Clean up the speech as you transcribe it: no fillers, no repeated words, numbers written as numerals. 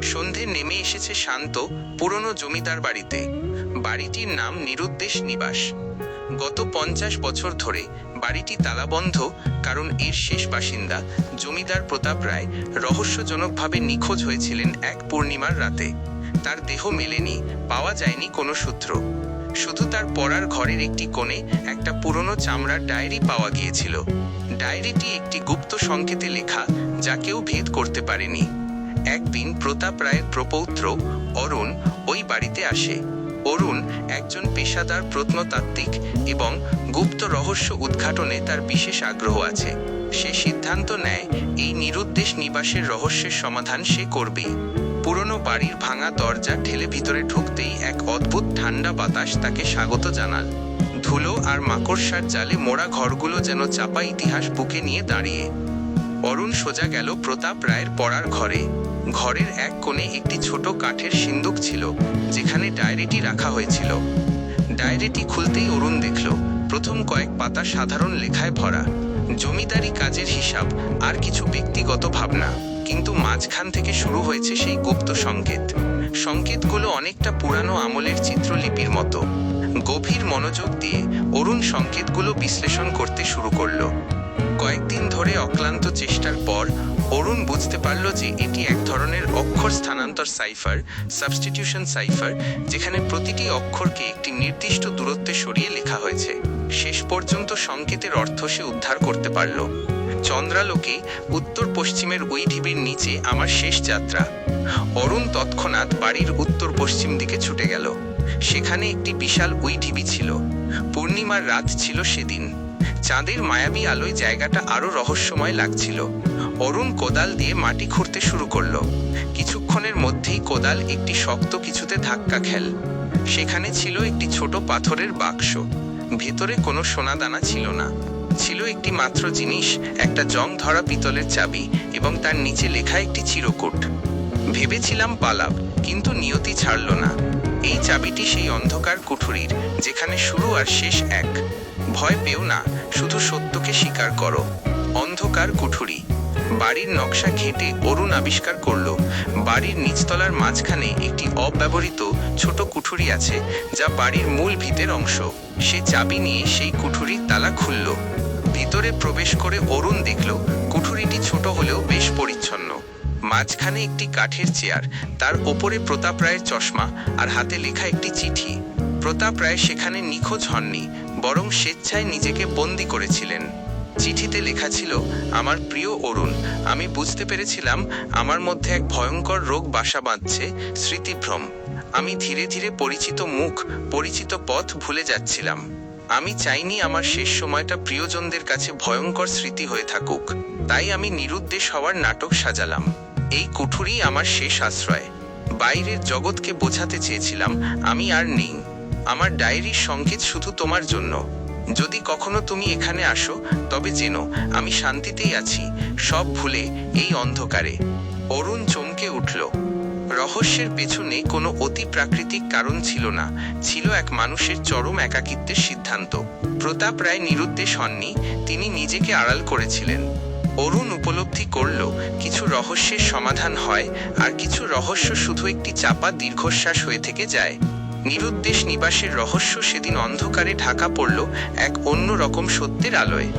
সন্ধে নেমে এসেছে শান্ত পুরনো জমিদার বাড়িতে। বাড়িটির নাম নিরুদ্দেশ নিবাস। গত 50 বছর ধরে বাড়িটি তালাবন্ধ, কারণ এর শেষ বাসিন্দা জমিদার প্রতাপ রায় রহস্যজনকভাবে নিখোঁজ হয়েছিলেন এক পূর্ণিমার রাতে। তার দেহ মেলেনি, পাওয়া যায়নি কোনো সূত্র। শুধু তার পড়ার ঘরের একটি কোণে একটা পুরনো চামড়ার ডায়েরি পাওয়া গিয়েছিল। ডায়েরিটি একটি গুপ্ত সংকেতে লেখা, যা কেউ ভেদ করতে পারেনি। একদিন প্রতাপ রায়ের প্রপৌত্র অরুণ ওই বাড়িতে আসে। অরুণ একজন পেশাদার প্রত্নতাত্ত্বিক এবং গুপ্ত রহস্য উদ্ঘাটনে তার বিশেষ আগ্রহ আছে। সে সিদ্ধান্ত নেয় এই নিরুদ্দেশ নিবাসের রহস্যের সমাধান সে করবেই। পুরনো বাড়ির ভাঙা দরজা ঠেলে ভিতরে ঢুকতেই এক অদ্ভুত ঠান্ডা বাতাস তাকে স্বাগত জানাল। ধুলো আর মাকড়সার জালে মোড়া ঘরগুলো যেন চাপা ইতিহাস বুকে নিয়ে দাঁড়িয়ে। অরুণ সোজা গেল প্রতাপ রায়ের পড়ার ঘরে। ঘরের এক কোণে একটি ছোট কাঠের সিন্দুক ছিল, যেখানে ডায়েরিটি রাখা হয়েছিল। ডায়েরিটি খুলতেই অরুণ দেখল প্রথম কয়েক পাতা সাধারণ লেখায় ভরা, জমিদারি কাজের হিসাব আর কিছু ব্যক্তিগত ভাবনা। কিন্তু মাঝখান থেকে শুরু হয়েছে সেই গুপ্ত সংকেত। সংকেতগুলো অনেকটা পুরানো আমলের চিত্রলিপির মতো। গভীর মনোযোগ দিয়ে অরুণ সংকেতগুলো বিশ্লেষণ করতে শুরু করলো। কয়েকদিন ধরে অক্লান্ত চেষ্টার পর অরুণ বুঝতে পারল যে এটি এক ধরনের অক্ষর স্থানান্তর সাইফার, সাবস্টিটিউশন সাইফার, যেখানে প্রতিটি অক্ষরকে একটি নির্দিষ্ট দূরত্বে সরিয়ে লেখা হয়েছে। শেষ পর্যন্ত সংকেতের অর্থ সে উদ্ধার করতে পারল। চন্দ্রালোকে উত্তর পশ্চিমের ওই ঢিবির নিচে আমার শেষ যাত্রা। অরুণ তৎক্ষণাৎ বাড়ির উত্তর পশ্চিম দিকে ছুটে গেল। সেখানে একটি বিশাল ওই ঢিবি ছিল। পূর্ণিমার রাত ছিল সেদিন। চাঁদের মায়াবী আলোয় জায়গাটা আরো রহস্যময় লাগছিল। অরুণ কোদাল দিয়ে মাটি খুঁড়তে শুরু করলো। কিছুক্ষণের মধ্যেই কোদাল একটি শক্ত কিছুতে ধাক্কা খেল। সেখানে ছিল একটি ছোট পাথরের বাক্স। ভেতরে কোনো সোনাদানা ছিল না। ছিল একটি মাত্র জিনিস, একটা জং ধরা পিতলের চাবি এবং তার নিচে লেখা একটি চিরকুট। ভেবেছিলাম পালাব, কিন্তু নিয়তি ছাড়ল না। এই চাবিটি সেই অন্ধকার কুঠুরির, যেখানে শুরু আর শেষ এক। ভয় পেও না, শুধু সত্যকে স্বীকার করো। অন্ধকার কুঠুরি। বাড়ির নকশা ঘেঁটে অরুণ আবিষ্কার করলো বাড়ির নিচতলার মাঝখানে একটি অব্যবহৃত ছোট কুঠুরি আছে, যা বাড়ির মূল ভিতের অংশ। সে চাবি নিয়ে সেই কুঠুরির তালা খুলল। ভিতরে প্রবেশ করে অরুণ দেখল কুঠুরিটি ছোট হলেও বেশ পরিচ্ছন্ন। মাঝখানে একটি কাঠের চেয়ার, তার ওপরে প্রতাপ রায়ের চশমা আর হাতে লেখা একটি চিঠি। প্রতাপ রায় সেখানে নিখোঁজ হননি, বরং স্বেচ্ছায় নিজেকে বন্দী করেছিলেন। চিঠিতে লেখা ছিল, আমার প্রিয় অরুণ, আমি বুঝতে পেরেছিলাম আমার মধ্যে এক ভয়ঙ্কর রোগ বাসা বাঁধছে, স্মৃতিভ্রম। আমি ধীরে ধীরে পরিচিত মুখ, পরিচিত পথ ভুলে যাচ্ছিলাম। আমি চাইনি আমার শেষ সময়টা প্রিয়জনদের কাছে ভয়ঙ্কর স্মৃতি হয়ে থাকুক। তাই আমি নিরুদ্দেশ হওয়ার নাটক সাজালাম। এই কুঠুরি আমার শেষ আশ্রয়। বাইরের জগৎকে বোঝাতে চেয়েছিলাম আমি আর নেই। আমার ডায়েরির সংকেত শুধু তোমার জন্য। যদি কখনো তুমি এখানে আসো, তবে জেনো আমি শান্তিতেই আছি, সব ভুলে এই অন্ধকারে। অরুণ চমকে উঠল। রহস্যের পেছনে কোনো অতি প্রাকৃতিক কারণ ছিল না, ছিল এক মানুষের চরম একাকিত্বের সিদ্ধান্ত। প্রতাপ রায় নিরুদ্দেশ হননি, তিনি নিজেকে আড়াল করেছিলেন। অরুণ উপলব্ধি করল কিছু রহস্যের সমাধান হয়, আর কিছু রহস্য শুধু একটি চাপা দীর্ঘশ্বাস হয়ে থেকে যায়। নিরুদ্দেশ নিবাসের রহস্য সেদিন অন্ধকারে ঢাকা পড়ল এক অন্য রকম সত্যের আলোয়।